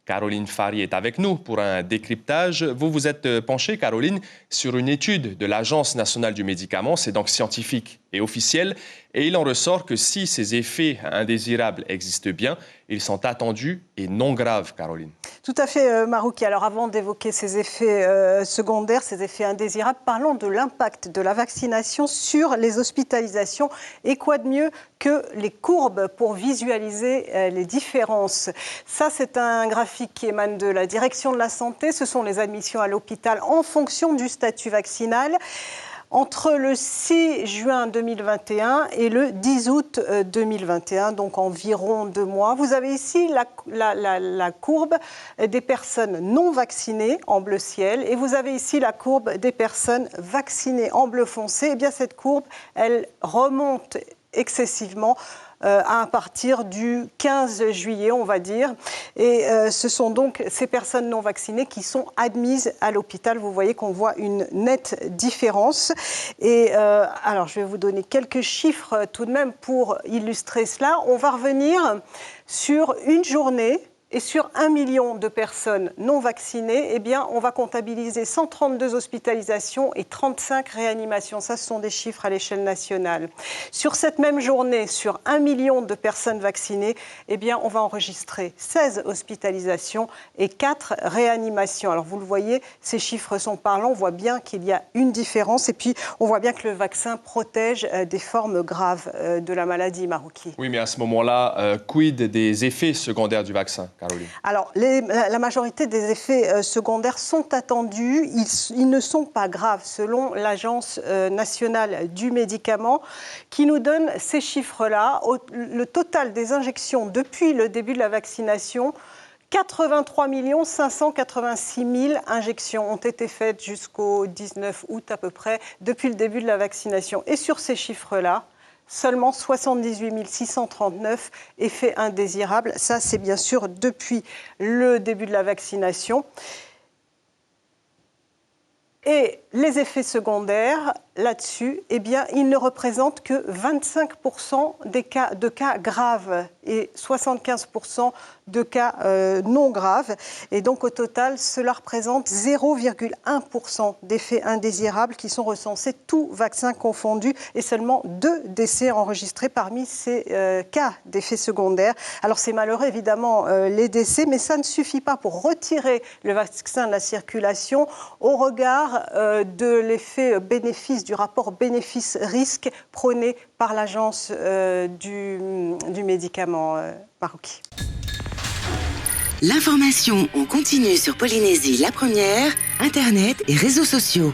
Caroline Fary est avec nous pour un décryptage. Vous vous êtes penchée, Caroline, sur une étude de l'Agence nationale du médicament, c'est donc scientifique et officiel, et il en ressort que si ces effets indésirables existent bien, ils sont attendus et non graves, Caroline. Tout à fait, Marouki. Alors avant d'évoquer ces effets secondaires, ces effets indésirables, parlons de l'impact de la vaccination sur les hospitalisations. Et quoi de mieux que les courbes pour visualiser les différences. Ça, c'est un graphique qui émane de la direction de la santé. Ce sont les admissions à l'hôpital en fonction du statut vaccinal. Entre le 6 juin 2021 et le 10 août 2021, donc environ 2 mois. Vous avez ici la courbe des personnes non vaccinées en bleu ciel et vous avez ici la courbe des personnes vaccinées en bleu foncé. Eh bien, cette courbe, elle remonte excessivement à partir du 15 juillet, on va dire. Et ce sont donc ces personnes non vaccinées qui sont admises à l'hôpital. Vous voyez qu'on voit une nette différence. Et alors, je vais vous donner quelques chiffres tout de même pour illustrer cela. On va revenir sur une journée. Et sur 1 million de personnes non vaccinées, eh bien, on va comptabiliser 132 hospitalisations et 35 réanimations. Ça, ce sont des chiffres à l'échelle nationale. Sur cette même journée, sur 1 million de personnes vaccinées, eh bien, on va enregistrer 16 hospitalisations et 4 réanimations. Alors, vous le voyez, ces chiffres sont parlants. On voit bien qu'il y a une différence. Et puis, on voit bien que le vaccin protège des formes graves de la maladie, Marouki. Oui, mais à ce moment-là, quid des effets secondaires du vaccin, Caroline? Alors, la majorité des effets secondaires sont attendus. Ils ne sont pas graves, selon l'Agence nationale du médicament, qui nous donne ces chiffres-là. Le total des injections depuis le début de la vaccination, 83 586 000 injections ont été faites jusqu'au 19 août à peu près, depuis le début de la vaccination. Et sur ces chiffres-là, seulement 78 639 effets indésirables. Ça, c'est bien sûr depuis le début de la vaccination. Et les effets secondaires, là-dessus, eh bien, ils ne représentent que 25% de cas graves et 75% de cas non graves. Et donc, au total, cela représente 0,1% d'effets indésirables qui sont recensés, tous vaccins confondus, et seulement 2 décès enregistrés parmi ces cas d'effets secondaires. Alors, c'est malheureux, évidemment, les décès, mais ça ne suffit pas pour retirer le vaccin de la circulation au regard de l'effet bénéfice, du rapport bénéfice-risque prôné par l'Agence du médicament, Marouki. L'information en continu sur Polynésie la première, Internet et réseaux sociaux.